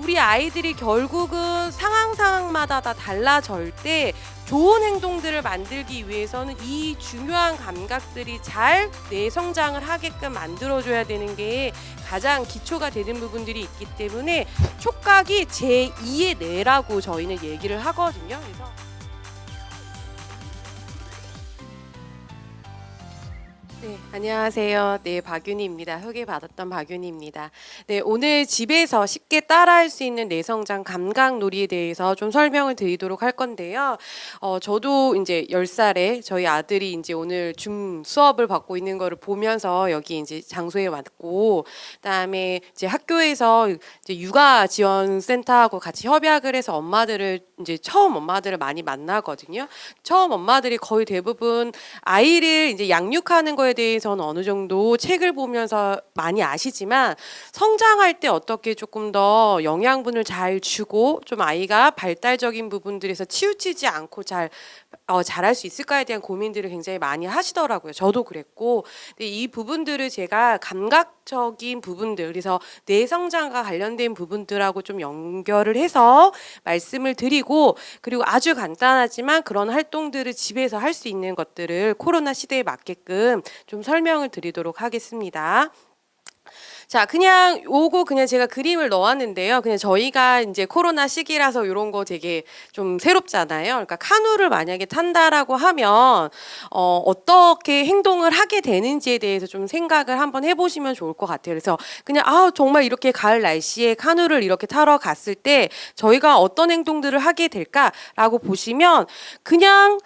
우리 아이들이 결국은 상황마다 다 달라질 때 좋은 행동들을 만들기 위해서는 이 중요한 감각들이 잘 뇌 성장을 하게끔 만들어줘야 되는 게 가장 기초가 되는 부분들이 있기 때문에 촉각이 제2의 뇌라고 저희는 얘기를 하거든요. 그래서 네, 안녕하세요. 네, 박윤희입니다. 소개받았던 박윤희입니다. 네, 오늘 집에서 쉽게 따라할 수 있는 뇌성장 감각놀이에 대해서 좀 설명을 드리도록 할 건데요. 저도 이제 10살에 저희 아들이 이제 오늘 줌 수업을 받고 있는 거를 보면서 여기 이제 장소에 왔고, 그다음에 이제 학교에서 이제 육아 지원 센터하고 같이 협약을 해서 엄마들을 이제 처음 엄마들을 많이 만나거든요. 처음 엄마들이 거의 대부분 아이를 이제 양육하는 거에 대해서는 어느 정도 책을 보면서 많이 아시지만 성장할 때 어떻게 조금 더 영양분을 잘 주고 좀 아이가 발달적인 부분들에서 치우치지 않고 잘할 수 있을까에 대한 고민들을 굉장히 많이 하시더라고요. 저도 그랬고, 근데 이 부분들을 제가 감각적인 부분들, 그래서 뇌 성장과 관련된 부분들하고 좀 연결을 해서 말씀을 드리고, 그리고 아주 간단하지만 그런 활동들을 집에서 할 수 있는 것들을 코로나 시대에 맞게끔 좀 설명을 드리도록 하겠습니다. 자, 그냥 제가 그림을 넣었는데요. 그냥 저희가 이제 코로나 시기라서 이런 거 되게 좀 새롭잖아요. 그러니까 카누를 만약에 탄다라고 하면 어떻게 행동을 하게 되는지에 대해서 좀 생각을 한번 해보시면 좋을 것 같아요. 그래서 그냥 정말 이렇게 가을 날씨에 카누를 이렇게 타러 갔을 때 저희가 어떤 행동들을 하게 될까라고 보시면 그냥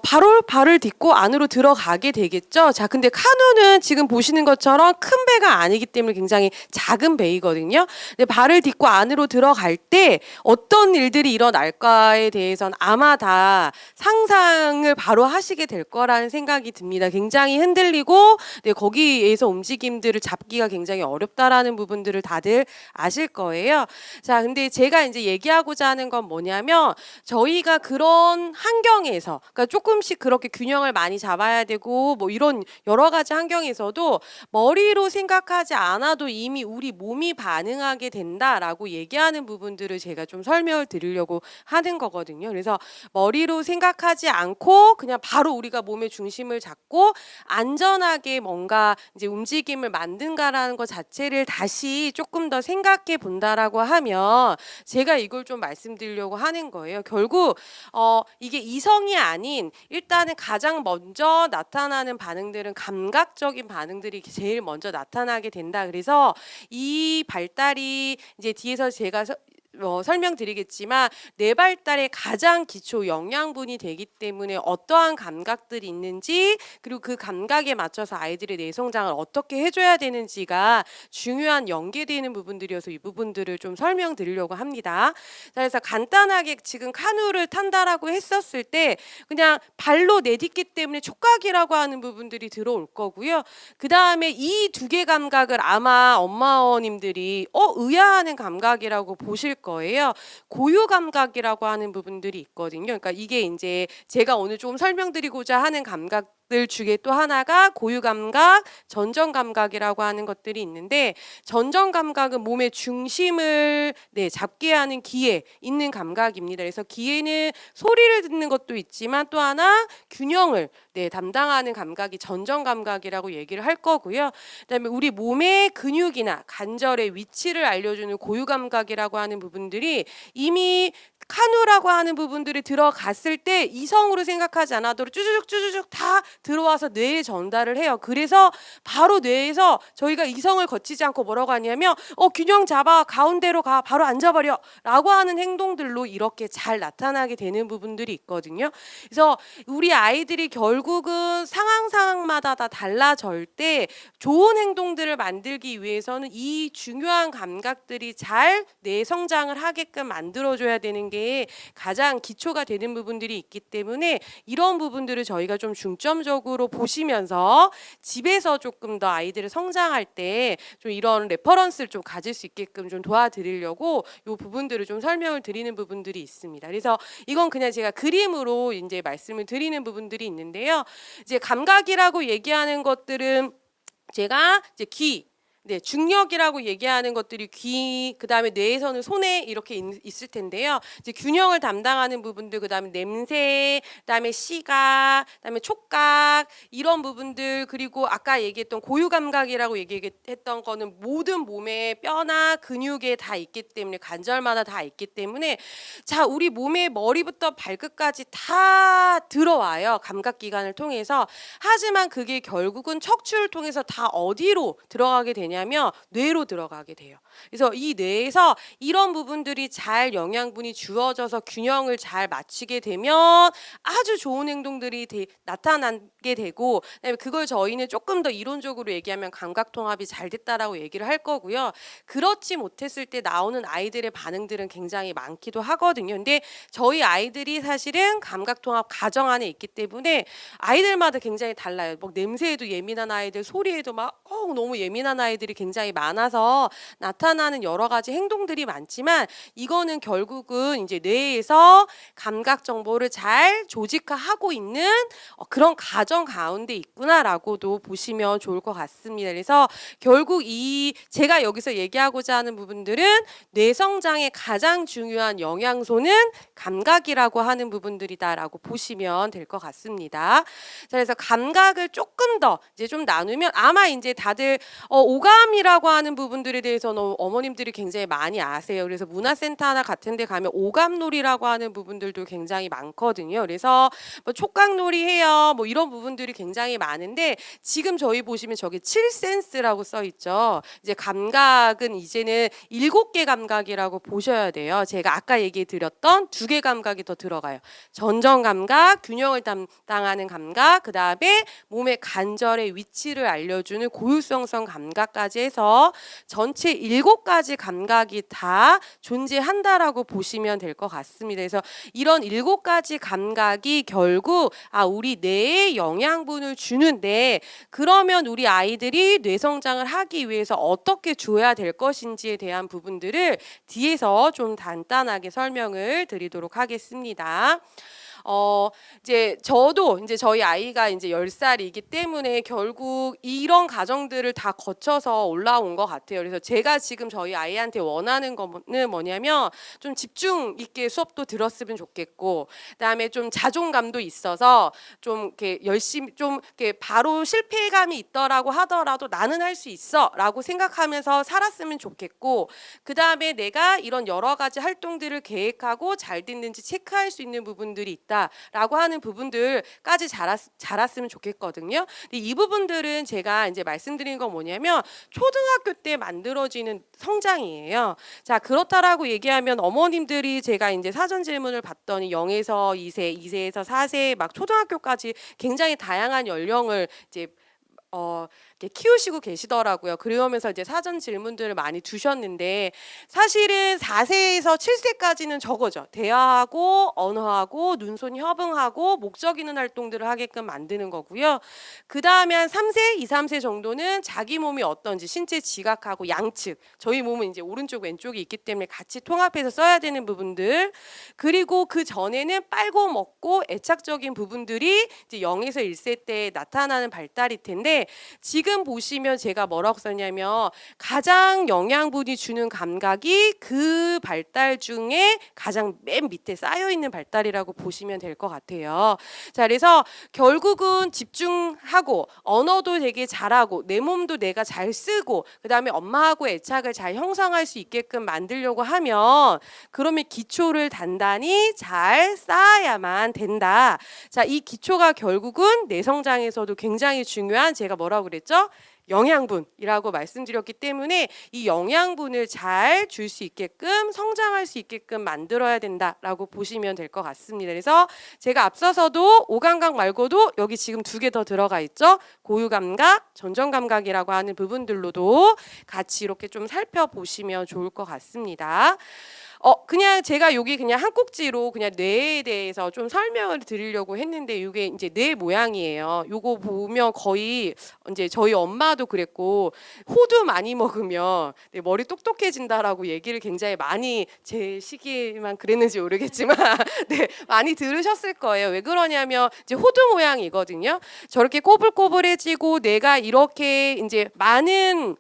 바로 발을 딛고 안으로 들어가게 되겠죠. 자, 근데 카누는 지금 보시는 것처럼 큰 배가 아니기 때문에 굉장히 작은 배이거든요. 근데 발을 딛고 안으로 들어갈 때 어떤 일들이 일어날까에 대해서는 아마 다 상상을 바로 하시게 될 거라는 생각이 듭니다. 굉장히 흔들리고 거기에서 움직임들을 잡기가 굉장히 어렵다라는 부분들을 다들 아실 거예요. 자, 근데 제가 이제 얘기하고자 하는 건 뭐냐면 저희가 그런 환경에서 그러니까 조금씩 그렇게 균형을 많이 잡아야 되고 뭐 이런 여러 가지 환경에서도 머리로 생각하지 않아도 이미 우리 몸이 반응하게 된다라고 얘기하는 부분들을 제가 좀 설명을 드리려고 하는 거거든요. 그래서 머리로 생각하지 않고 그냥 바로 우리가 몸의 중심을 잡고 안전하게 뭔가 이제 움직임을 만든가라는 것 자체를 다시 조금 더 생각해 본다라고 하면 제가 이걸 좀 말씀드리려고 하는 거예요. 결국 이게 이성이 아닌 일단은 가장 먼저 나타나는 반응들은 감각적인 반응들이 제일 먼저 나타나게 된다. 그래서 이 발달이 이제 뒤에서 제가 설명드리겠지만 뇌 발달의 가장 기초 영양분이 되기 때문에 어떠한 감각들이 있는지 그리고 그 감각에 맞춰서 아이들의 뇌 성장을 어떻게 해줘야 되는지가 중요한 연계되는 부분들이어서 이 부분들을 좀 설명드리려고 합니다. 자, 그래서 간단하게 지금 카누를 탄다라고 했었을 때 그냥 발로 내딛기 때문에 촉각이라고 하는 부분들이 들어올 거고요. 그 다음에 이 두 개 감각을 아마 엄마님들이 의아하는 감각이라고 보실 거예요. 고유 감각이라고 하는 부분들이 있거든요. 그러니까 이게 이제 제가 오늘 좀 설명드리고자 하는 감각들 중에 또 하나가 고유 감각, 전정 감각이라고 하는 것들이 있는데 전정 감각은 몸의 중심을 잡게 하는 기에 있는 감각입니다. 그래서 기에는 소리를 듣는 것도 있지만 또 하나 균형을 담당하는 감각이 전정 감각이라고 얘기를 할 거고요. 그다음에 우리 몸의 근육이나 관절의 위치를 알려주는 고유 감각이라고 하는 부분들이 이미 카누라고 하는 부분들이 들어갔을 때 이성으로 생각하지 않아도 쭈쭈쭉 다 들어와서 뇌에 전달을 해요. 그래서 바로 뇌에서 저희가 이성을 거치지 않고 뭐라고 하냐면 균형 잡아 가운데로 가 바로 앉아버려 라고 하는 행동들로 이렇게 잘 나타나게 되는 부분들이 있거든요. 그래서 우리 아이들이 결국은 상황마다 다 달라질 때 좋은 행동들을 만들기 위해서는 이 중요한 감각들이 잘 뇌 성장을 하게끔 만들어줘야 되는 게 가장 기초가 되는 부분들이 있기 때문에 이런 부분들을 저희가 좀 중점적으로 보시면서 집에서 조금 더 아이들을 성장할 때 좀 이런 레퍼런스를 좀 가질 수 있게끔 좀 도와드리려고 이 부분들을 좀 설명을 드리는 부분들이 있습니다. 그래서 이건 그냥 제가 그림으로 이제 말씀을 드리는 부분들이 있는데요. 이제 감각이라고 얘기하는 것들은 제가 이제 귀, 네, 중력이라고 얘기하는 것들이 귀, 그다음에 뇌에서는 손에 이렇게 있을 텐데요. 이제 균형을 담당하는 부분들, 그다음에 냄새, 그다음에 시각, 그다음에 촉각 이런 부분들, 그리고 아까 얘기했던 고유 감각이라고 얘기했던 거는 모든 몸의 뼈나 근육에 다 있기 때문에, 관절마다 다 있기 때문에, 자, 우리 몸의 머리부터 발끝까지 다 들어와요. 감각 기관을 통해서. 하지만 그게 결국은 척추를 통해서 다 어디로 들어가게 되냐면 뇌로 들어가게 돼요. 그래서 이 뇌에서 이런 부분들이 잘 영양분이 주어져서 균형을 잘 맞추게 되면 아주 좋은 행동들이 나타나게 되고, 그다음에 그걸 저희는 조금 더 이론적으로 얘기하면 감각 통합이 잘 됐다라고 얘기를 할 거고요. 그렇지 못했을 때 나오는 아이들의 반응들은 굉장히 많기도 하거든요. 근데 저희 아이들이 사실은 감각 통합 가정 안에 있기 때문에 아이들마다 굉장히 달라요. 뭐 냄새에도 예민한 아이들, 소리에도 막 너무 예민한 아이들이 굉장히 많아서 나타나는 여러 가지 행동들이 많지만, 이거는 결국은 이제 뇌에서 감각 정보를 잘 조직화하고 있는 그런 가정 가운데 있구나라고도 보시면 좋을 것 같습니다. 그래서 결국 이 제가 여기서 얘기하고자 하는 부분들은 뇌 성장의 가장 중요한 영양소는 감각이라고 하는 부분들이다라고 보시면 될 것 같습니다. 자, 그래서 감각을 조금 더 이제 좀 나누면, 아마 이제 다들 오감이라고 하는 부분들에 대해서는 어머님들이 굉장히 많이 아세요. 그래서 문화센터나 같은 데 가면 오감놀이라고 하는 부분들도 굉장히 많거든요. 그래서 뭐 촉각놀이 해요. 뭐 이런 부분들이 굉장히 많은데, 지금 저희 보시면 저기 7센스라고 써 있죠. 이제 감각은 이제는 7개 감각이라고 보셔야 돼요. 제가 아까 얘기 드렸던 2개 감각이 더 들어가요. 전정 감각, 균형을 담당하는 감각, 그다음에 몸의 관절의 위치를 알려주는 고유성성 감각까지 해서 전체 7가지 감각이 다 존재한다라고 보시면 될 것 같습니다. 그래서 이런 7가지 감각이 결국 우리 뇌에 영양분을 주는데, 그러면 우리 아이들이 뇌 성장을 하기 위해서 어떻게 줘야 될 것인지에 대한 부분들을 뒤에서 좀 간단하게 설명을 드리도록 하겠습니다. 이제 저도 이제 저희 아이가 이제 10살이기 때문에 결국 이런 과정들을 다 거쳐서 올라온 것 같아요. 그래서 제가 지금 저희 아이한테 원하는 거는 뭐냐면, 좀 집중 있게 수업도 들었으면 좋겠고, 그다음에 좀 자존감도 있어서 좀 이렇게 열심히, 좀 이렇게 바로 실패감이 있더라고 하더라도 나는 할 수 있어라고 생각하면서 살았으면 좋겠고, 그다음에 내가 이런 여러 가지 활동들을 계획하고 잘 됐는지 체크할 수 있는 부분들이 있다라고 하는 부분들까지 자랐으면 좋겠거든요. 근데 이 부분들은 제가 이제 말씀드린 건 뭐냐면 초등학교 때 만들어지는 성장이에요. 자, 그렇다라고 얘기하면 어머님들이, 제가 이제 사전 질문을 봤더니 0에서 2세, 2세에서 4세, 막 초등학교까지 굉장히 다양한 연령을 이제 이렇게 키우시고 계시더라고요. 그러면서 이제 사전 질문들을 많이 두셨는데, 사실은 4세에서 7세까지는 저거죠. 대화하고 언어하고 눈손 협응하고 목적 있는 활동들을 하게끔 만드는 거고요. 그 다음에 한 3세, 2, 3세 정도는 자기 몸이 어떤지 신체 지각하고 양측, 저희 몸은 이제 오른쪽 왼쪽이 있기 때문에 같이 통합해서 써야 되는 부분들, 그리고 그 전에는 빨고 먹고 애착적인 부분들이 이제 0에서 1세 때 나타나는 발달일 텐데, 지금 보시면 제가 뭐라고 썼냐면 가장 영양분이 주는 감각이 그 발달 중에 가장 맨 밑에 쌓여 있는 발달이라고 보시면 될 것 같아요. 자, 그래서 결국은 집중하고 언어도 되게 잘하고 내 몸도 내가 잘 쓰고 그다음에 엄마하고 애착을 잘 형성할 수 있게끔 만들려고 하면, 그러면 기초를 단단히 잘 쌓아야만 된다. 자, 이 기초가 결국은 내 성장에서도 굉장히 중요한, 제가 뭐라고 그랬죠? 영양분이라고 말씀드렸기 때문에 이 영양분을 잘 줄 수 있게끔 성장할 수 있게끔 만들어야 된다라고 보시면 될 것 같습니다. 그래서 제가 앞서서도 오감각 말고도 여기 지금 2개 더 들어가 있죠. 고유감각, 전정감각이라고 하는 부분들로도 같이 이렇게 좀 살펴보시면 좋을 것 같습니다. 그냥 제가 여기 그냥 한 꼭지로 그냥 뇌에 대해서 좀 설명을 드리려고 했는데, 이게 이제 뇌 모양이에요. 요거 보면 거의 이제 저희 엄마도 그랬고, 호두 많이 먹으면 머리 똑똑해진다라고 얘기를 굉장히 많이, 제 시기에만 그랬는지 모르겠지만 네, 많이 들으셨을 거예요. 왜 그러냐면 이제 호두 모양이거든요. 저렇게 꼬불꼬불해지고 내가 이렇게 이제 많은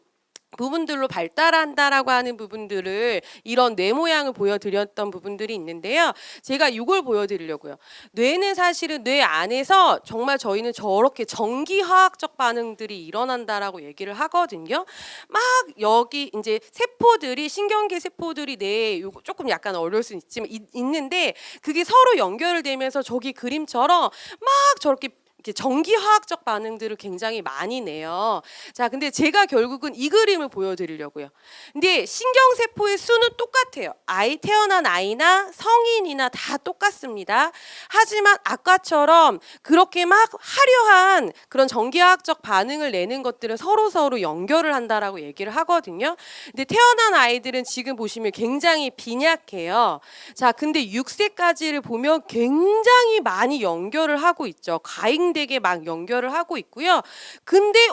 부분들로 발달한다라고 하는 부분들을 이런 뇌 모양을 보여드렸던 부분들이 있는데요. 제가 이걸 보여드리려고요. 뇌는 사실은 뇌 안에서 정말 저희는 저렇게 전기화학적 반응들이 일어난다라고 얘기를 하거든요. 막 여기 이제 세포들이 신경계 세포들이 뇌에 요거 조금 약간 어려울 수 있지만 있는데 그게 서로 연결되면서 저기 그림처럼 막 저렇게 이렇게 전기화학적 반응들을 굉장히 많이 내요. 자, 근데 제가 결국은 이 그림을 보여드리려고요. 근데 신경세포의 수는 똑같아요. 태어난 아이나 성인이나 다 똑같습니다. 하지만 아까처럼 그렇게 막 화려한 그런 전기화학적 반응을 내는 것들은 서로 연결을 한다라고 얘기를 하거든요. 근데 태어난 아이들은 지금 보시면 굉장히 빈약해요. 자, 근데 6세까지를 보면 굉장히 많이 연결을 하고 있죠. 과잉되게 막 연결을 하고 있고요. 근데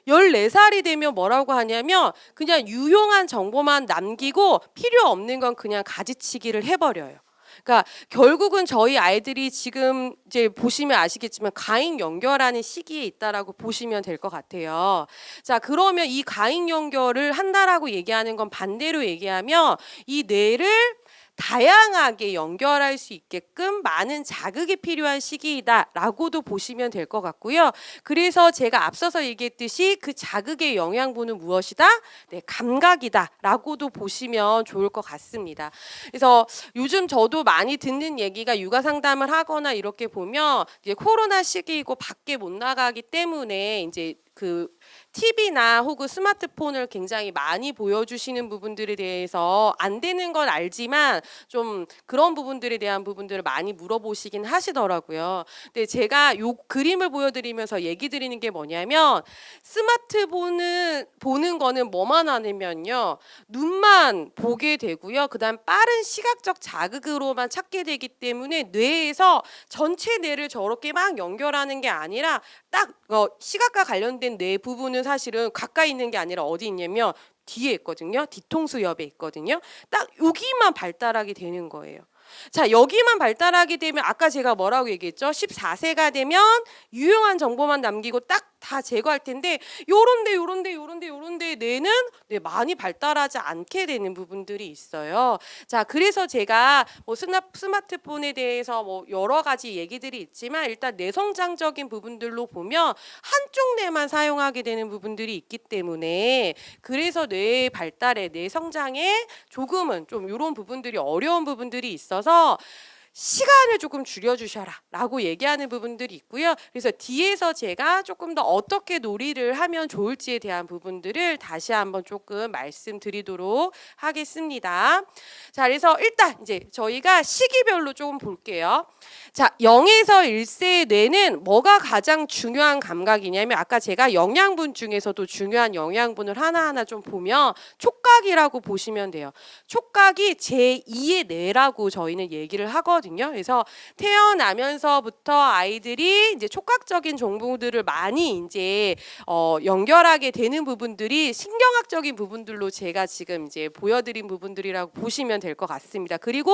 14살이 되면 뭐라고 하냐면 그냥 유용한 정보만 남기고 필요 없는 건 그냥 가지치기를 해버려요. 그러니까 결국은 저희 아이들이 지금 이제 보시면 아시겠지만 과잉 연결하는 시기에 있다라고 보시면 될 것 같아요. 자, 그러면 이 과잉 연결을 한다라고 얘기하는 건 반대로 얘기하면 이 뇌를 다양하게 연결할 수 있게끔 많은 자극이 필요한 시기이다라고도 보시면 될 것 같고요. 그래서 제가 앞서서 얘기했듯이 그 자극의 영양분은 무엇이다? 네, 감각이다라고도 보시면 좋을 것 같습니다. 그래서 요즘 저도 많이 듣는 얘기가 육아 상담을 하거나 이렇게 보면 이제 코로나 시기이고 밖에 못 나가기 때문에 이제 그 TV나 혹은 스마트폰을 굉장히 많이 보여주시는 부분들에 대해서 안 되는 건 알지만 좀 그런 부분들에 대한 부분들을 많이 물어보시긴 하시더라고요. 근데 제가 요 그림을 보여드리면서 얘기 드리는 게 뭐냐면 스마트폰은 보는 거는 뭐만 하냐면요. 눈만 보게 되고요. 그다음 빠른 시각적 자극으로만 찾게 되기 때문에 뇌에서 전체 뇌를 저렇게 막 연결하는 게 아니라 딱 시각과 관련된 뇌 부분은 사실은 가까이 있는 게 아니라 어디 있냐면 뒤에 있거든요. 뒤통수 옆에 있거든요. 딱 여기만 발달하게 되는 거예요. 자, 여기만 발달하게 되면 아까 제가 뭐라고 얘기했죠? 14세가 되면 유용한 정보만 남기고 딱 다 제거할 텐데 요런데 뇌는 많이 발달하지 않게 되는 부분들이 있어요. 자, 그래서 제가 뭐 스마트폰에 대해서 뭐 여러 가지 얘기들이 있지만 일단 뇌성장적인 부분들로 보면 한쪽 뇌만 사용하게 되는 부분들이 있기 때문에 그래서 뇌의 발달에 뇌 성장에 조금은 좀 이런 부분들이 어려운 부분들이 있어서 시간을 조금 줄여주셔라 라고 얘기하는 부분들이 있고요. 그래서 뒤에서 제가 조금 더 어떻게 놀이를 하면 좋을지에 대한 부분들을 다시 한번 조금 말씀드리도록 하겠습니다. 자, 그래서 일단 이제 저희가 시기별로 조금 볼게요. 자, 0에서 1세의 뇌는 뭐가 가장 중요한 감각이냐면 아까 제가 영양분 중에서도 중요한 영양분을 하나하나 좀 보면 촉각이라고 보시면 돼요. 촉각이 제2의 뇌라고 저희는 얘기를 하거든요. 그래서 태어나면서부터 아이들이 이제 촉각적인 정보들을 많이 이제 연결하게 되는 부분들이 신경학적인 부분들로 제가 지금 이제 보여드린 부분들이라고 보시면 될 것 같습니다. 그리고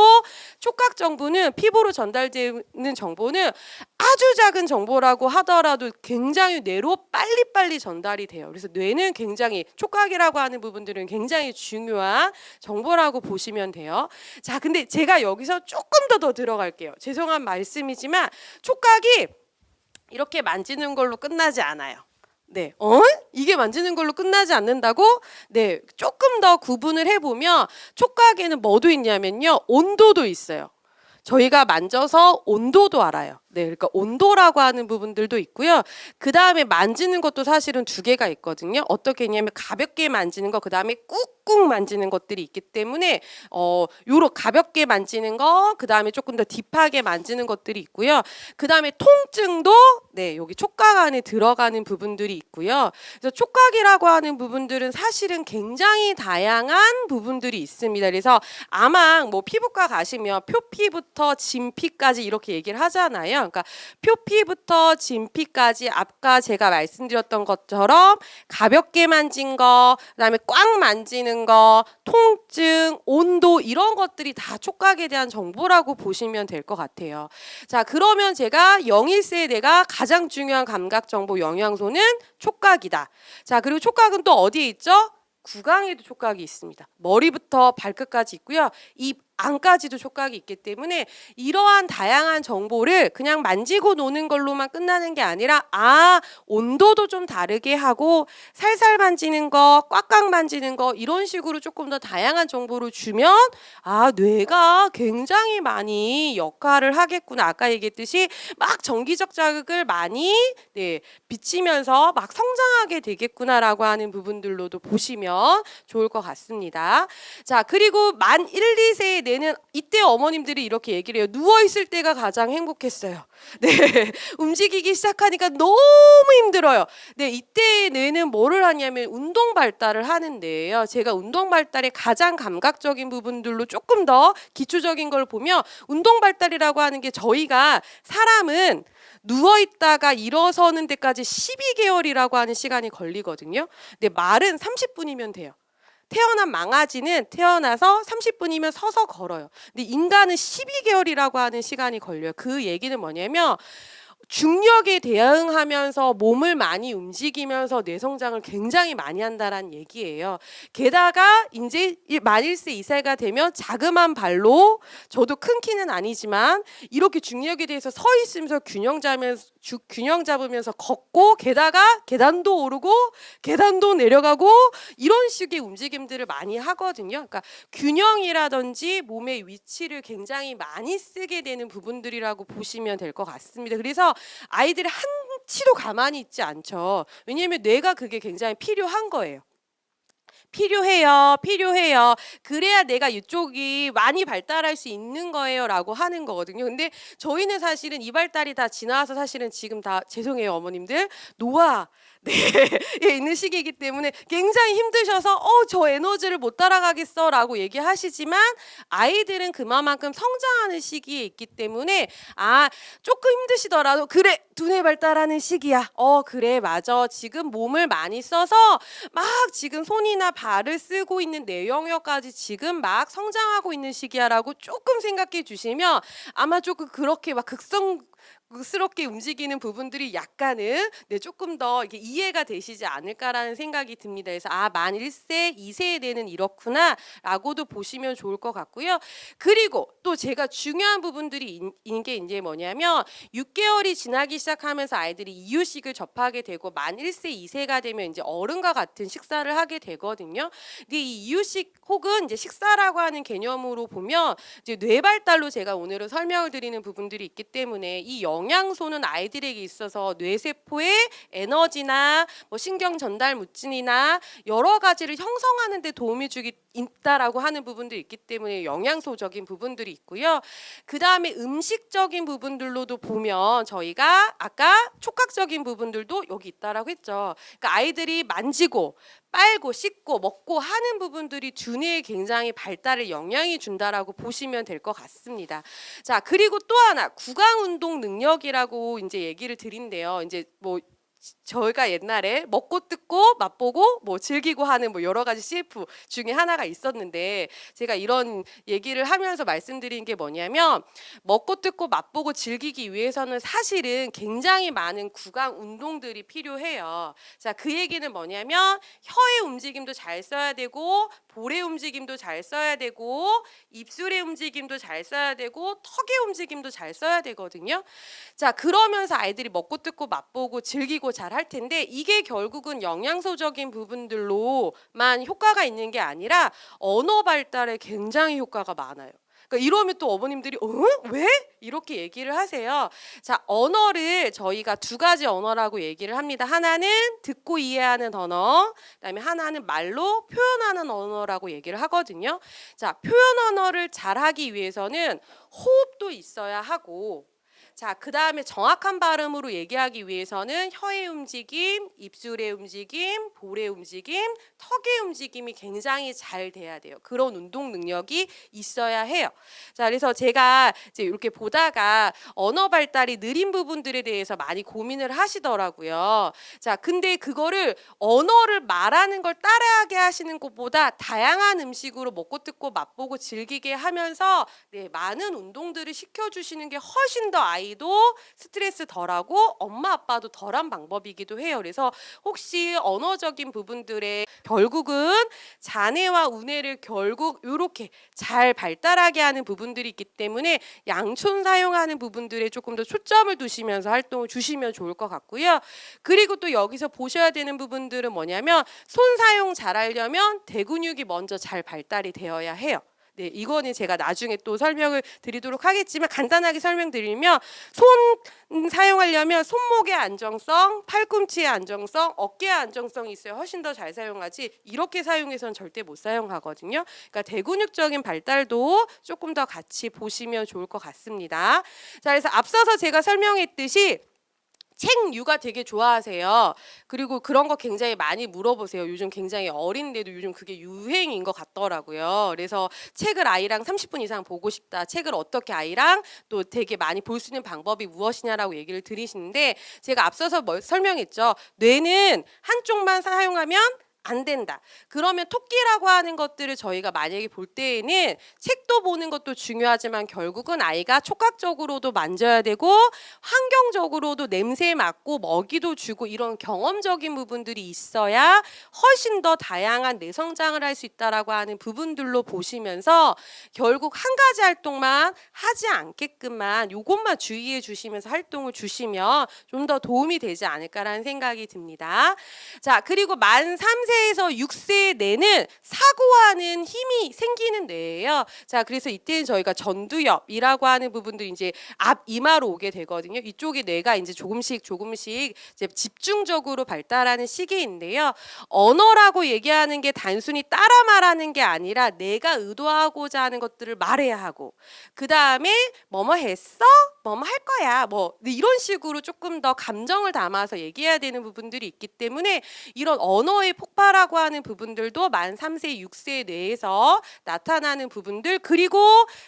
촉각 정보는 피부로 전달되는 정보는 아주 작은 정보라고 하더라도 굉장히 뇌로 빨리빨리 전달이 돼요. 그래서 뇌는 굉장히 촉각이라고 하는 부분들은 굉장히 중요한 정보라고 보시면 돼요. 자, 근데 제가 여기서 조금 더 들어갈게요. 죄송한 말씀이지만 촉각이 이렇게 만지는 걸로 끝나지 않아요. 네, 이게 만지는 걸로 끝나지 않는다고? 네, 조금 더 구분을 해보면 촉각에는 뭐도 있냐면요, 온도도 있어요. 저희가 만져서 온도도 알아요. 네, 그러니까 온도라고 하는 부분들도 있고요. 그 다음에 만지는 것도 사실은 두 개가 있거든요. 어떻게 했냐면 가볍게 만지는 거, 그 다음에 꾹꾹 만지는 것들이 있기 때문에 요로 가볍게 만지는 거, 그 다음에 조금 더 딥하게 만지는 것들이 있고요. 그 다음에 통증도 네, 여기 촉각 안에 들어가는 부분들이 있고요. 그래서 촉각이라고 하는 부분들은 사실은 굉장히 다양한 부분들이 있습니다. 그래서 아마 뭐 피부과 가시면 표피부터 진피까지 이렇게 얘기를 하잖아요. 그러니까 표피부터 진피까지 아까 제가 말씀드렸던 것처럼 가볍게 만진 거, 그다음에 꽉 만지는 거, 통증, 온도 이런 것들이 다 촉각에 대한 정보라고 보시면 될 것 같아요. 자, 그러면 제가 0~1세의 뇌가 가장 중요한 감각 정보 영양소는 촉각이다. 자, 그리고 촉각은 또 어디에 있죠? 구강에도 촉각이 있습니다. 머리부터 발끝까지 있고요. 입 안까지도 촉각이 있기 때문에 이러한 다양한 정보를 그냥 만지고 노는 걸로만 끝나는 게 아니라 온도도 좀 다르게 하고 살살 만지는 거, 꽉꽉 만지는 거 이런 식으로 조금 더 다양한 정보를 주면 뇌가 굉장히 많이 역할을 하겠구나. 아까 얘기했듯이 막 정기적 자극을 많이 비치면서 막 성장하게 되겠구나라고 하는 부분들로도 보시면 좋을 것 같습니다. 자, 그리고 만 1, 2세의 뇌는 이때 어머님들이 이렇게 얘기를 해요. 누워있을 때가 가장 행복했어요. 네, 움직이기 시작하니까 너무 힘들어요. 네, 이때의 뇌는 뭐를 하냐면 운동 발달을 하는데요. 제가 운동 발달의 가장 감각적인 부분들로 조금 더 기초적인 걸 보면 운동 발달이라고 하는 게 저희가 사람은 누워있다가 일어서는 데까지 12개월이라고 하는 시간이 걸리거든요. 근데 말은 30분이면 돼요. 태어난 망아지는 태어나서 30분이면 서서 걸어요. 근데 인간은 12개월이라고 하는 시간이 걸려요. 그 얘기는 뭐냐면 중력에 대응하면서 몸을 많이 움직이면서 뇌성장을 굉장히 많이 한다는 얘기예요. 게다가 이제 만 1세 2세가 되면 자그만 발로, 저도 큰 키는 아니지만 이렇게 중력에 대해서 서 있으면서 균형 잡으면서 걷고, 게다가 계단도 오르고 계단도 내려가고 이런 식의 움직임들을 많이 하거든요. 그러니까 균형이라든지 몸의 위치를 굉장히 많이 쓰게 되는 부분들이라고 보시면 될 것 같습니다. 그래서 아이들이 한치도 가만히 있지 않죠. 왜냐하면 뇌가 그게 굉장히 필요한 거예요. 필요해요. 그래야 내가 이쪽이 많이 발달할 수 있는 거예요 라고 하는 거거든요. 근데 저희는 사실은 이 발달이 다 지나와서 사실은 지금 다 죄송해요 어머님들 노화 있는 시기이기 때문에 굉장히 힘드셔서 저 에너지를 못 따라가겠어 라고 얘기하시지만 아이들은 그만큼 성장하는 시기에 있기 때문에 조금 힘드시더라도 그래 두뇌 발달하는 시기야. 그래 맞아. 지금 몸을 많이 써서 막 지금 손이나 발을 쓰고 있는 내 영역까지 지금 막 성장하고 있는 시기야 라고 조금 생각해 주시면 아마 조금 그렇게 막 극성스럽게 움직이는 부분들이 약간은 조금 더 이게 이해가 되시지 않을까라는 생각이 듭니다. 그래서 만 1세, 2세에 대는 이렇구나 라고도 보시면 좋을 것 같고요. 그리고 또 제가 중요한 부분들이 있는 게 이제 뭐냐면 6개월이 지나기 시작하면서 아이들이 이유식을 접하게 되고 만 1세, 2세가 되면 이제 어른과 같은 식사를 하게 되거든요. 근데 이 이유식 혹은 이제 식사라고 하는 개념으로 보면 이제 뇌 발달로 제가 오늘은 설명을 드리는 부분들이 있기 때문에 이 영양소는 아이들에게 있어서 뇌세포의 에너지나 뭐 신경 전달 물질이나 여러 가지를 형성하는 데 도움이 주기 있다라고 하는 부분들이 있기 때문에 영양소적인 부분들이 있고요. 그 다음에 음식적인 부분들로도 보면 저희가 아까 촉각적인 부분들도 여기 있다라고 했죠. 그러니까 아이들이 만지고 빨고 씻고 먹고 하는 부분들이 두뇌에 굉장히 발달에 영향이 준다라고 보시면 될 것 같습니다. 자, 그리고 또 하나 구강 운동 능력이라고 이제 얘기를 드린대요. 이제 뭐 저희가 옛날에 먹고 뜯고 맛보고 뭐 즐기고 하는 뭐 여러 가지 CF 중에 하나가 있었는데 제가 이런 얘기를 하면서 말씀드린 게 뭐냐면 먹고 뜯고 맛보고 즐기기 위해서는 사실은 굉장히 많은 구강 운동들이 필요해요. 자, 그 얘기는 뭐냐면 혀의 움직임도 잘 써야 되고 볼의 움직임도 잘 써야 되고 입술의 움직임도 잘 써야 되고 턱의 움직임도 잘 써야 되거든요. 자, 그러면서 아이들이 먹고 뜯고 맛보고 즐기고 잘 할 텐데 이게 결국은 영양소적인 부분들로만 효과가 있는 게 아니라 언어 발달에 굉장히 효과가 많아요. 그러니까 이러면 또 어머님들이 왜? 이렇게 얘기를 하세요. 자, 언어를 저희가 두 가지 언어라고 얘기를 합니다. 하나는 듣고 이해하는 언어, 그다음에 하나는 말로 표현하는 언어라고 얘기를 하거든요. 자, 표현 언어를 잘하기 위해서는 호흡도 있어야 하고 자, 그 다음에 정확한 발음으로 얘기하기 위해서는 혀의 움직임, 입술의 움직임, 볼의 움직임, 턱의 움직임이 굉장히 잘 돼야 돼요. 그런 운동 능력이 있어야 해요. 자, 그래서 제가 이제 이렇게 보다가 언어 발달이 느린 부분들에 대해서 많이 고민을 하시더라고요. 자, 근데 그거를 언어를 말하는 걸 따라하게 하시는 것보다 다양한 음식으로 먹고 뜯고 맛보고 즐기게 하면서 많은 운동들을 시켜주시는 게 훨씬 더 아이도 스트레스 덜하고 엄마 아빠도 덜한 방법이기도 해요. 그래서 혹시 언어적인 부분들에 결국은 자네와 우네를 결국 이렇게 잘 발달하게 하는 부분들이 있기 때문에 양손 사용하는 부분들에 조금 더 초점을 두시면서 활동을 주시면 좋을 것 같고요. 그리고 또 여기서 보셔야 되는 부분들은 뭐냐면 손 사용 잘하려면 대근육이 먼저 잘 발달이 되어야 해요. 네, 이거는 제가 나중에 또 설명을 드리도록 하겠지만 간단하게 설명드리면 손 사용하려면 손목의 안정성, 팔꿈치의 안정성, 어깨의 안정성이 있어야 훨씬 더 잘 사용하지 이렇게 사용해서는 절대 못 사용하거든요. 그러니까 대근육적인 발달도 조금 더 같이 보시면 좋을 것 같습니다. 자, 그래서 앞서서 제가 설명했듯이 책 육아 되게 좋아하세요. 그리고 그런 거 굉장히 많이 물어보세요. 요즘 굉장히 어린데도 요즘 그게 유행인 것 같더라고요. 그래서 책을 아이랑 30분 이상 보고 싶다. 책을 어떻게 아이랑 또 되게 많이 볼 수 있는 방법이 무엇이냐라고 얘기를 드리시는데 제가 앞서서 설명했죠. 뇌는 한쪽만 사용하면 안 된다. 그러면 토끼라고 하는 것들을 저희가 만약에 볼 때에는 책도 보는 것도 중요하지만 결국은 아이가 촉각적으로도 만져야 되고 환경적으로도 냄새 맡고 먹이도 주고 이런 경험적인 부분들이 있어야 훨씬 더 다양한 뇌 성장을 할 수 있다라고 하는 부분들로 보시면서 결국 한 가지 활동만 하지 않게끔만 요것만 주의해 주시면서 활동을 주시면 좀 더 도움이 되지 않을까라는 생각이 듭니다. 자, 그리고 만 3세에서 6세 뇌는 사고하는 힘이 생기는 뇌예요. 자, 그래서 이때는 저희가 전두엽이라고 하는 부분도 이제 앞 이마로 오게 되거든요. 이쪽이 뇌가 이제 조금씩 이제 집중적으로 발달하는 시기인데요. 언어라고 얘기하는 게 단순히 따라 말하는 게 아니라 내가 의도하고자 하는 것들을 말해야 하고, 그 다음에 뭐뭐 했어? 뭐뭐 할 거야. 뭐 이런 식으로 조금 더 감정을 담아서 얘기해야 되는 부분들이 있기 때문에 이런 언어의 폭발하고 하는 부분들도 만 3세, 6세 뇌에서 나타나는 부분들, 그리고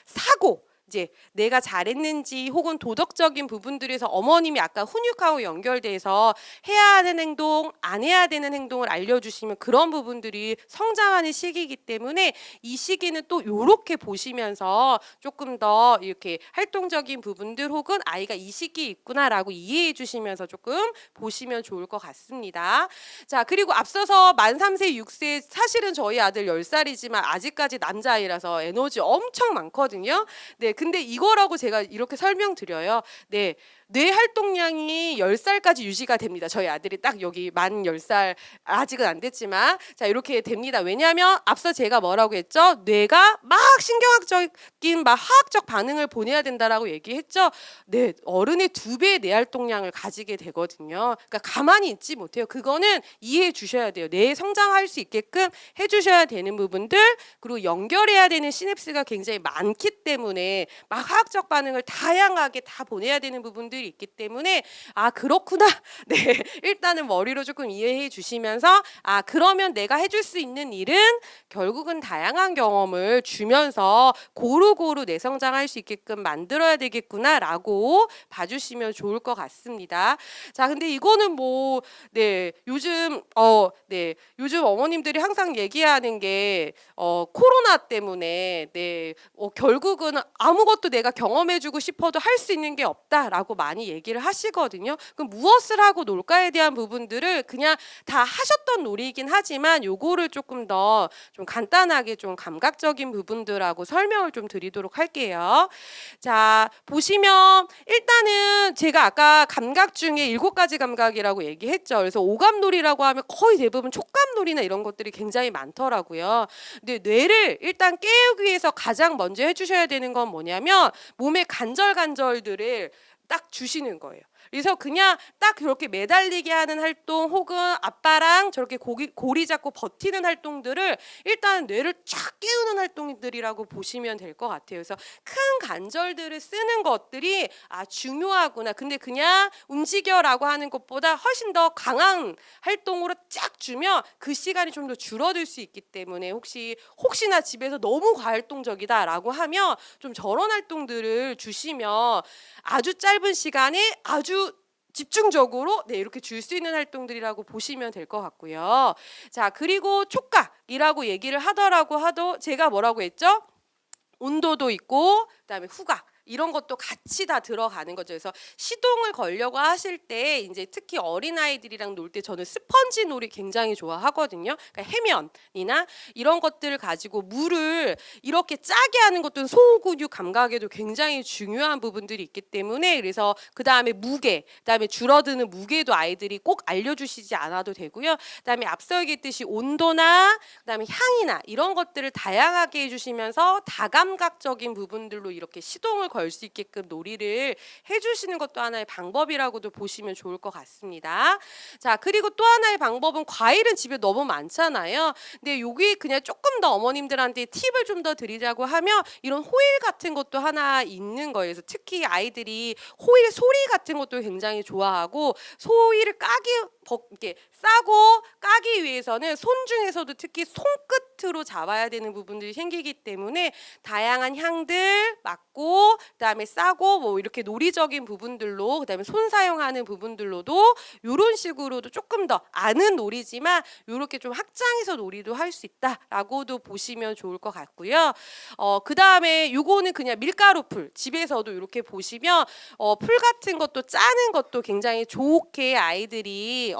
사고, 이제 내가 잘했는지 혹은 도덕적인 부분들에서 어머님이 아까 훈육하고 연결돼서 해야 하는 행동, 안 해야 되는 행동을 알려주시면 그런 부분들이 성장하는 시기이기 때문에 이 시기는 또 이렇게 보시면서 조금 더 이렇게 활동적인 부분들 혹은 아이가 이 시기에 있구나라고 이해해 주시면서 조금 보시면 좋을 것 같습니다. 자, 그리고 앞서서 만 3세, 6세 사실은 저희 아들 10살이지만 아직까지 남자아이라서 에너지 엄청 많거든요. 네, 근데 이거라고 제가 이렇게 설명드려요. 네, 뇌 활동량이 10살까지 유지가 됩니다. 저희 아들이 딱 여기 만 10살 아직은 안 됐지만 자, 이렇게 됩니다. 왜냐하면 앞서 제가 뭐라고 했죠? 뇌가 막 신경학적인 막 화학적 반응을 보내야 된다라고 얘기했죠. 네, 어른의 2배의 뇌 활동량을 가지게 되거든요. 그러니까 가만히 있지 못해요. 그거는 이해해 주셔야 돼요. 뇌 성장할 수 있게끔 해주셔야 되는 부분들, 그리고 연결해야 되는 시냅스가 굉장히 많기 때문에 막 화학적 반응을 다양하게 다 보내야 되는 부분들이 있기 때문에 아, 그렇구나. 네, 일단은 머리로 조금 이해해 주시면서 아, 그러면 내가 해줄 수 있는 일은 결국은 다양한 경험을 주면서 고루고루 내 성장할 수 있게끔 만들어야 되겠구나라고 봐주시면 좋을 것 같습니다. 자, 근데 이거는 뭐 요즘 요즘 어머님들이 항상 얘기하는 게 코로나 때문에 결국은 아무것도 내가 경험해주고 싶어도 할 수 있는 게 없다라고 많이 얘기를 하시거든요. 그럼 무엇을 하고 놀까에 대한 부분들을 그냥 다 하셨던 놀이이긴 하지만 요거를 조금 더 좀 간단하게 좀 감각적인 부분들하고 설명을 좀 드리도록 할게요. 자, 보시면 일단은 제가 아까 감각 중에 7가지 감각이라고 얘기했죠. 그래서 오감놀이라고 하면 거의 대부분 촉감놀이나 이런 것들이 굉장히 많더라고요. 근데 뇌를 일단 깨우기 위해서 가장 먼저 해주셔야 되는 건 뭐냐면 몸의 간절간절들을 딱 주시는 거예요. 그래서 그냥 딱 그렇게 매달리게 하는 활동 혹은 아빠랑 저렇게 고리 잡고 버티는 활동들을 일단 뇌를 쫙 깨우는 활동들이라고 보시면 될 것 같아요. 그래서 큰 관절들을 쓰는 것들이 중요하구나. 근데 그냥 움직여라고 하는 것보다 훨씬 더 강한 활동으로 쫙 주면 그 시간이 좀 더 줄어들 수 있기 때문에 혹시나 집에서 너무 과활동적이다라고 하면 좀 저런 활동들을 주시면 아주 짧은 시간에 아주 집중적으로 이렇게 줄 수 있는 활동들이라고 보시면 될 것 같고요. 자, 그리고 촉각이라고 얘기를 하더라고 제가 뭐라고 했죠? 온도도 있고 그다음에 후각. 이런 것도 같이 다 들어가는 거죠. 그래서 시동을 걸려고 하실 때 이제 특히 어린아이들이랑 놀 때 저는 스펀지 놀이 굉장히 좋아하거든요. 그러니까 해면이나 이런 것들을 가지고 물을 이렇게 짜게 하는 것도 소근육 감각에도 굉장히 중요한 부분들이 있기 때문에 그래서 그다음에 무게, 그다음에 줄어드는 무게도 아이들이 꼭 알려주시지 않아도 되고요. 그다음에 앞서 얘기했듯이 온도나 그다음에 향이나 이런 것들을 다양하게 해주시면서 다감각적인 부분들로 이렇게 시동을 걸 수 있게끔 놀이를 해주시는 것도 하나의 방법이라고도 보시면 좋을 것 같습니다. 자, 그리고 또 하나의 방법은 과일은 집에 너무 많잖아요. 근데 여기 그냥 조금 더 어머님들한테 팁을 좀 더 드리자고 하면 이런 호일 같은 것도 하나 있는 거예요. 그래서 특히 아이들이 호일 소리 같은 것도 굉장히 좋아하고 소위를 이렇게 싸고 까기 위해서는 손 중에서도 특히 손끝으로 잡아야 되는 부분들이 생기기 때문에 다양한 향들 맡고 그다음에 싸고 뭐 이렇게 놀이적인 부분들로 그다음에 손 사용하는 부분들로도 이런 식으로도 조금 더 아는 놀이지만 이렇게 좀 확장해서 놀이도 할 수 있다라고도 보시면 좋을 것 같고요. 그다음에 요거는 그냥 밀가루 풀 집에서도 이렇게 보시면 풀 같은 것도 짜는 것도 굉장히 좋게 아이들이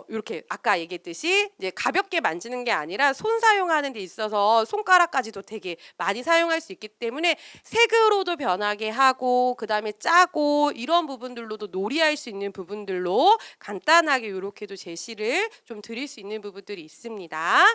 이렇게 아까 얘기했듯이 이제 가볍게 만지는 게 아니라 손 사용하는 데 있어서 손가락까지도 되게 많이 사용할 수 있기 때문에 색으로도 변하게 하고 그다음에 짜고 이런 부분들로도 놀이할 수 있는 부분들로 간단하게 이렇게도 제시를 좀 드릴 수 있는 부분들이 있습니다.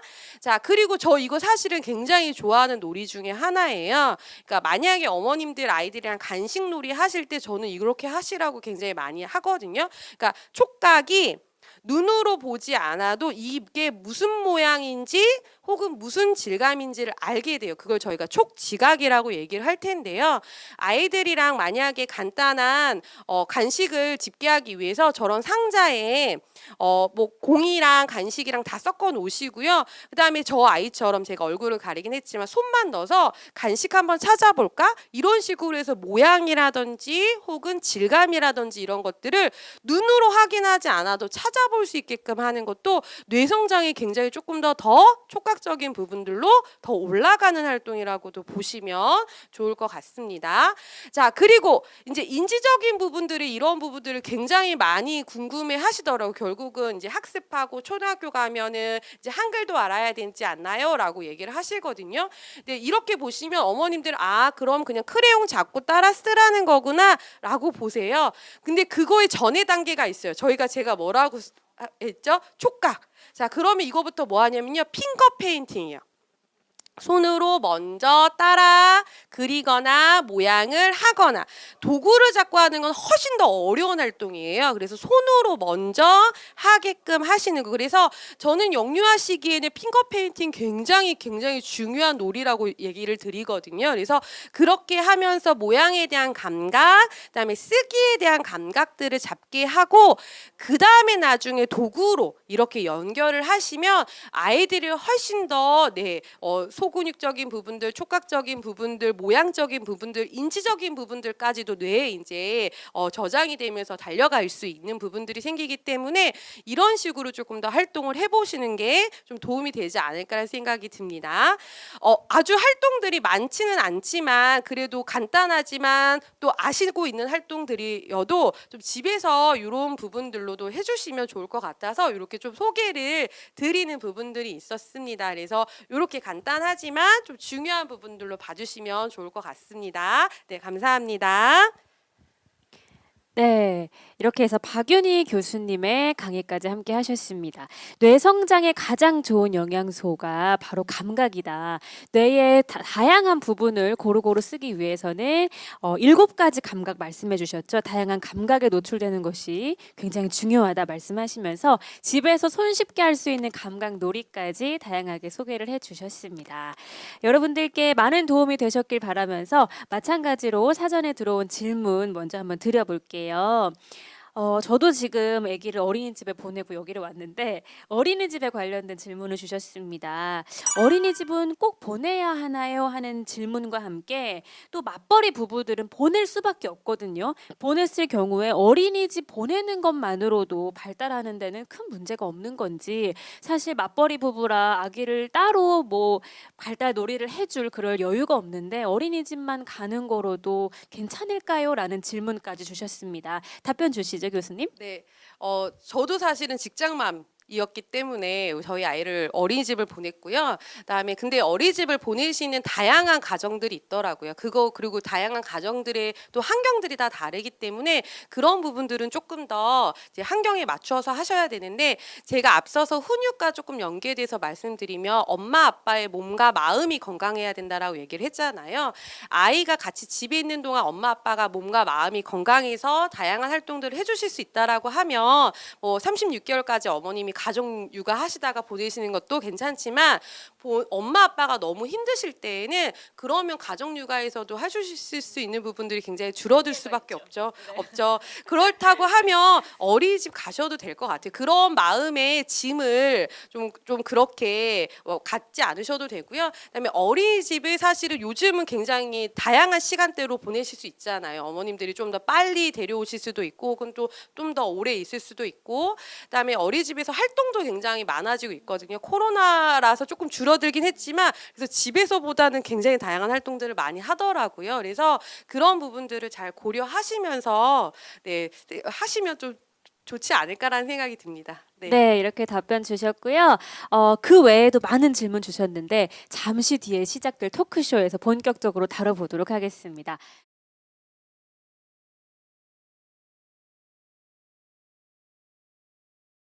자, 그리고 저 이거 사실은 굉장히 좋아하는 놀이 중에 하나예요. 그러니까 만약에 어머님들 아이들이랑 간식 놀이 하실 때 저는 이렇게 하시라고 굉장히 많이 하거든요. 그러니까 촉각이 눈으로 보지 않아도 이게 무슨 모양인지 혹은 무슨 질감인지를 알게 돼요. 그걸 저희가 촉지각이라고 얘기를 할 텐데요. 아이들이랑 만약에 간단한 간식을 집계하기 위해서 저런 상자에 뭐 공이랑 간식이랑 다 섞어 놓으시고요. 그다음에 저 아이처럼 제가 얼굴을 가리긴 했지만 손만 넣어서 간식 한번 찾아볼까? 이런 식으로 해서 모양이라든지 혹은 질감이라든지 이런 것들을 눈으로 확인하지 않아도 찾아볼 수 있게끔 하는 것도 뇌성장이 굉장히 조금 더 촉각적인 부분들로 더 올라가는 활동이라고도 보시면 좋을 것 같습니다. 자, 그리고 이제 인지적인 부분들이 이런 부분들을 굉장히 많이 궁금해 하시더라고요. 결국은 이제 학습하고 초등학교 가면은 이제 한글도 알아야 되지 않나요? 라고 얘기를 하시거든요. 근데 이렇게 보시면 어머님들 그럼 그냥 크레용 잡고 따라 쓰라는 거구나 라고 보세요. 근데 그거의 전의 단계가 있어요. 제가 뭐라고 했죠? 촉각. 자, 그러면 이거부터 뭐 하냐면요. 핑거 페인팅이에요. 손으로 먼저 따라 그리거나 모양을 하거나 도구를 잡고 하는 건 훨씬 더 어려운 활동이에요. 그래서 손으로 먼저 하게끔 하시는 거. 그래서 저는 영유아시기에는 핑거 페인팅 굉장히 중요한 놀이라고 얘기를 드리거든요. 그래서 그렇게 하면서 모양에 대한 감각, 그다음에 쓰기에 대한 감각들을 잡게 하고 그다음에 나중에 도구로 이렇게 연결을 하시면 아이들이 훨씬 더 소근육적인 부분들, 촉각적인 부분들, 모양적인 부분들, 인지적인 부분들까지도 뇌에 이제 저장이 되면서 달려갈 수 있는 부분들이 생기기 때문에 이런 식으로 조금 더 활동을 해보시는 게 좀 도움이 되지 않을까라는 생각이 듭니다. 아주 활동들이 많지는 않지만 그래도 간단하지만 또 아시고 있는 활동들이어도 좀 집에서 이런 부분들로도 해주시면 좋을 것 같아서 이렇게 좀 소개를 드리는 부분들이 있었습니다. 그래서 이렇게 간단하지만 좀 중요한 부분들로 봐주시면 좋을 것 같습니다. 네, 감사합니다. 네, 이렇게 해서 박윤희 교수님의 강의까지 함께 하셨습니다. 뇌 성장에 가장 좋은 영양소가 바로 감각이다. 뇌의 다양한 부분을 고루고루 쓰기 위해서는 7가지 감각 말씀해 주셨죠. 다양한 감각에 노출되는 것이 굉장히 중요하다 말씀하시면서 집에서 손쉽게 할 수 있는 감각 놀이까지 다양하게 소개를 해 주셨습니다. 여러분들께 많은 도움이 되셨길 바라면서 마찬가지로 사전에 들어온 질문 먼저 한번 드려볼게요. 저도 지금 아기를 어린이집에 보내고 여기를 왔는데 어린이집에 관련된 질문을 주셨습니다. 어린이집은 꼭 보내야 하나요? 하는 질문과 함께 또 맞벌이 부부들은 보낼 수밖에 없거든요. 보냈을 경우에 어린이집 보내는 것만으로도 발달하는 데는 큰 문제가 없는 건지 사실 맞벌이 부부라 아기를 따로 뭐 발달 놀이를 해줄 그럴 여유가 없는데 어린이집만 가는 거로도 괜찮을까요? 라는 질문까지 주셨습니다. 답변 주시죠, 교수님. 네, 저도 사실은 직장맘이었기 때문에 저희 아이를 어린이집을 보냈고요. 그다음에 근데 어린이집을 보내시는 다양한 가정들이 있더라고요. 그리고 다양한 가정들의 또 환경들이 다 다르기 때문에 그런 부분들은 조금 더 이제 환경에 맞춰서 하셔야 되는데 제가 앞서서 훈육과 조금 연계돼서 말씀드리면 엄마 아빠의 몸과 마음이 건강해야 된다라고 얘기를 했잖아요. 아이가 같이 집에 있는 동안 엄마 아빠가 몸과 마음이 건강해서 다양한 활동들을 해주실 수 있다라고 하면 뭐 36개월까지 어머님이 가정 육아 하시다가 보내시는 것도 괜찮지만 엄마 아빠가 너무 힘드실 때에는 그러면 가정 육아에서도 해주실 수 있는 부분들이 굉장히 줄어들 수밖에 없죠. 그렇다고 하면 어린이집 가셔도 될 것 같아요. 그런 마음의 짐을 좀 그렇게 갖지 않으셔도 되고요. 그다음에 어린이집을 사실은 요즘은 굉장히 다양한 시간대로 보내실 수 있잖아요. 어머님들이 좀 더 빨리 데려오실 수도 있고 혹은 또 좀 더 오래 있을 수도 있고 그다음에 어린이집에서 활동도 굉장히 많아지고 있거든요. 코로나라서 조금 줄어들긴 했지만 그래서 집에서보다는 굉장히 다양한 활동들을 많이 하더라고요. 그래서 그런 부분들을 잘 고려하시면서 하시면 좀 좋지 않을까라는 생각이 듭니다. 네. 네, 이렇게 답변 주셨고요. 그 외에도 많은 질문 주셨는데 잠시 뒤에 시작될 토크쇼에서 본격적으로 다뤄보도록 하겠습니다.